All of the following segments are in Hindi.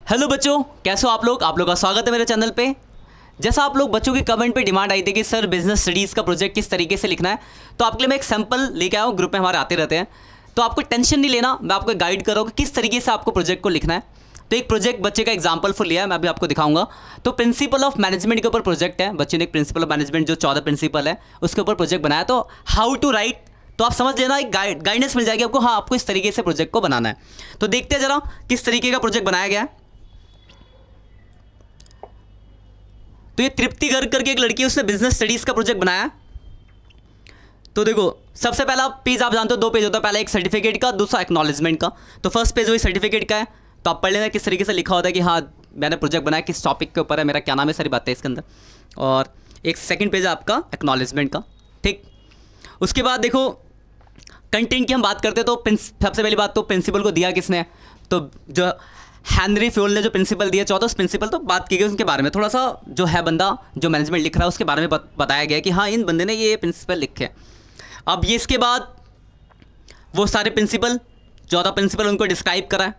हेलो बच्चों, कैसे हो आप लोग का स्वागत है मेरे चैनल पे। जैसा आप लोग बच्चों की कमेंट पे डिमांड आई थी कि सर बिजनेस स्टडीज़ का प्रोजेक्ट किस तरीके से लिखना है, तो आपके लिए मैं एक सैंपल लेके आया हूँ। ग्रुप में हमारे आते रहते हैं, तो आपको टेंशन नहीं लेना, मैं आपको गाइड कर रहा हूँ कि किस तरीके से आपको प्रोजेक्ट को लिखना है। तो एक प्रोजेक्ट बच्चे का एग्जाम्पल फुल लिया है, मैं अभी आपको दिखाऊंगा। तो प्रिंसिपल ऑफ मैनेजमेंट के ऊपर प्रोजेक्ट है। बच्चे ने एक प्रिंसिपल ऑफ मैनेजमेंट जो 14 प्रिंसिपल है उसके ऊपर प्रोजेक्ट बनाया। तो हाउ टू राइट, तो आप समझ लेना, एक गाइडेंस मिल जाएगी आपको। हाँ, आपको इस तरीके से प्रोजेक्ट को बनाना है। तो देखते हैं जरा किस तरीके का प्रोजेक्ट बनाया गया है। तो ये तृप्ति गर्ग करके एक लड़की है, उसने बिजनेस स्टडीज़ का प्रोजेक्ट बनाया। तो देखो, सबसे पहला पेज आप जानते हो 2 पेज होता है, पहला एक सर्टिफिकेट का, दूसरा एक्नॉलेजमेंट का। तो फर्स्ट पेज वही सर्टिफिकेट का है, तो आप पढ़ लेना किस तरीके से लिखा होता है कि हाँ मैंने प्रोजेक्ट बनाया, किस टॉपिक के ऊपर है, मेरा क्या नाम है, सारी बातें इसके अंदर। और एक सेकंड पेज है आपका एक्नॉलेजमेंट का, ठीक। उसके बाद देखो कंटेंट की हम बात करते हैं, तो सबसे पहली बात तो प्रिंसिपल को दिया किसने, तो जो हेनरी फ्योल ने जो प्रिंसिपल दिया 14 प्रिंसिपल, तो बात की गई उनके बारे में। थोड़ा सा जो है बंदा जो मैनेजमेंट लिख रहा है उसके बारे में बताया गया कि हाँ इन बंदे ने ये प्रिंसिपल लिखे। अब ये इसके बाद वो सारे प्रिंसिपल 14 प्रिंसिपल उनको डिस्क्राइब करा है।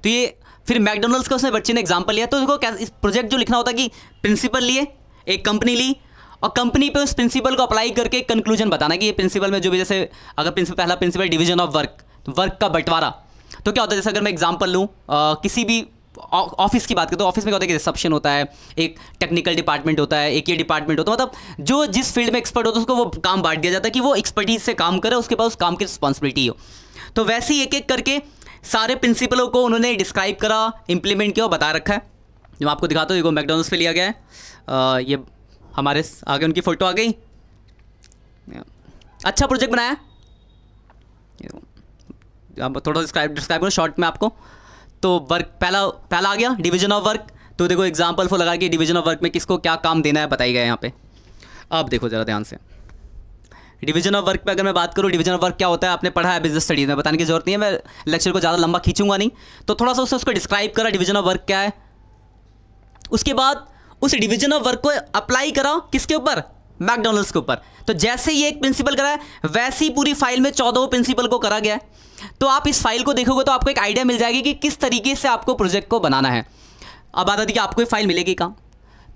तो ये फिर मैकडोनल्ड्स का उसने बच्चे ने एग्जाम्पल लिया। तो देखो क्या इस प्रोजेक्ट जो लिखना होता है कि प्रिंसिपल लिए, एक कंपनी ली और कंपनी पे उस प्रिंसिपल को अप्लाई करके एक कंक्लूजन बताना कि ये प्रिंसिपल में जो भी, जैसे अगर पहला principle division of work, work का बंटवारा। तो क्या होता है, जैसे अगर मैं एग्जांपल लूँ किसी भी ऑफिस की बात करें, तो ऑफिस में क्या होता है कि रिसेप्शन होता है, एक टेक्निकल डिपार्टमेंट होता है, एक ये डिपार्टमेंट होता है। मतलब जो जिस फील्ड में एक्सपर्ट होता है उसको वो काम बांट दिया जाता है कि वो एक्सपर्टीज से काम करे, उसके पास उस काम की रिस्पॉन्सिबिलिटी हो। तो वैसे ही एक एक करके सारे प्रिंसिपलों को उन्होंने डिस्क्राइब करा, इंप्लीमेंट किया और बता रखा है। जो मैं आपको दिखाता हूँ, देखो मैकडोनल्ड्स पे लिया गया है। ये हमारे आगे उनकी फ़ोटो आ गई। अच्छा प्रोजेक्ट बनाया, आप थोड़ा डिस्क्राइब करो शॉर्ट में आपको। तो वर्क पहला आ गया, डिवीजन ऑफ वर्क। तो देखो एग्जांपल फॉर लगा कि डिवीजन ऑफ वर्क में किसको क्या काम देना है बताई गया यहाँ पे। अब देखो ज़रा ध्यान से, डिवीजन ऑफ वर्क पे अगर मैं बात करूँ, डिवीजन ऑफ वर्क क्या होता है आपने पढ़ा है बिजनेस स्टडीज़ में, बताने की जरूरत नहीं है, मैं लेक्चर को ज़्यादा लंबा खींचूंगा नहीं। तो थोड़ा सा उसको डिस्क्राइब करा डिवीजन ऑफ वर्क क्या है। उसके बाद उस डिवीजन ऑफ वर्क को अप्लाई करा किसके ऊपर, मैकडोनल्ड्स के ऊपर। तो जैसे ये एक प्रिंसिपल करा है, वैसे ही पूरी फाइल में 14 प्रिंसिपल को करा गया है। तो आप इस फाइल को देखोगे तो आपको एक आइडिया मिल जाएगी कि किस तरीके से आपको प्रोजेक्ट को बनाना है। अब बात आती है कि आपको ये फाइल मिलेगी कहाँ,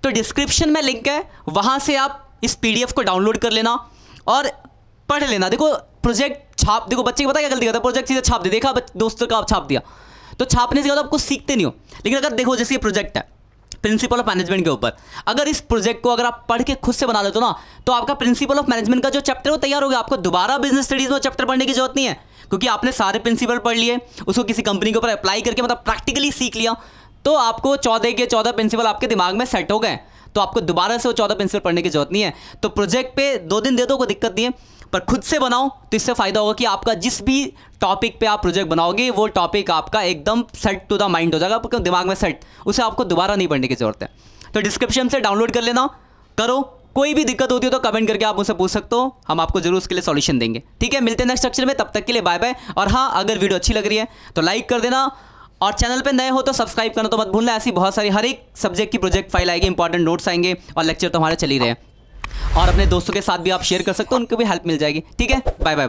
तो डिस्क्रिप्शन में लिंक है, वहाँ से आप इस PDF को डाउनलोड कर लेना और पढ़ लेना। देखो प्रोजेक्ट छाप, देखो बच्चे को पता क्या गलती करता है, प्रोजेक्ट सीधे छाप दे, देखा दोस्तों का आप छाप दिया, तो छापने से ज़्यादा आपको सीखते नहीं हो। लेकिन अगर देखो जैसे ये प्रोजेक्ट है प्रिंसिपल ऑफ मैनेजमेंट के ऊपर, अगर इस प्रोजेक्ट को अगर आप पढ़ के खुद से बना लेते हो ना, तो आपका प्रिंसिपल ऑफ मैनेजमेंट का जो चैप्टर वो तैयार हो गया। आपको दोबारा बिजनेस स्टडीज़ में चैप्टर पढ़ने की जरूरत नहीं है, क्योंकि आपने सारे प्रिंसिपल पढ़ लिए, उसको किसी कंपनी के ऊपर अप्लाई करके मतलब प्रैक्टिकली सीख लिया। तो आपको 14 के 14 प्रिंसिपल आपके दिमाग में सेट हो गए, तो आपको दोबारा से वो 14 प्रिंसिपल पढ़ने की जरूरत नहीं है। तो प्रोजेक्ट पे 2 दिन दे दो, कोई दिक्कत नहीं है, पर खुद से बनाओ तो इससे फ़ायदा होगा कि आपका जिस भी टॉपिक पे आप प्रोजेक्ट बनाओगे वो टॉपिक आपका एकदम सेट टू द माइंड हो जाएगा, आपके दिमाग में सेट, उसे आपको दोबारा नहीं पढ़ने की जरूरत है। तो डिस्क्रिप्शन से डाउनलोड कर लेना, करो। कोई भी दिक्कत होती है तो कमेंट करके आप मुझसे पूछ सकते हो, हम आपको जरूर उसके लिए सॉल्यूशन देंगे। ठीक है, मिलते हैं नेक्स्ट लेक्चर में, तब तक के लिए बाय बाय। और हाँ, अगर वीडियो अच्छी लग रही है तो लाइक कर देना, और चैनल पे नए हो तो सब्सक्राइब करना तो मत भूलना। ऐसी बहुत सारी हर एक सब्जेक्ट की प्रोजेक्ट फाइल आएगी, इंपॉर्टेंट नोट्स आएंगे और लेक्चर तो हमारे चल ही रहे हैं। और अपने दोस्तों के साथ भी आप शेयर कर सकते हो, उनको भी हेल्प मिल जाएगी। ठीक है, बाय बाय।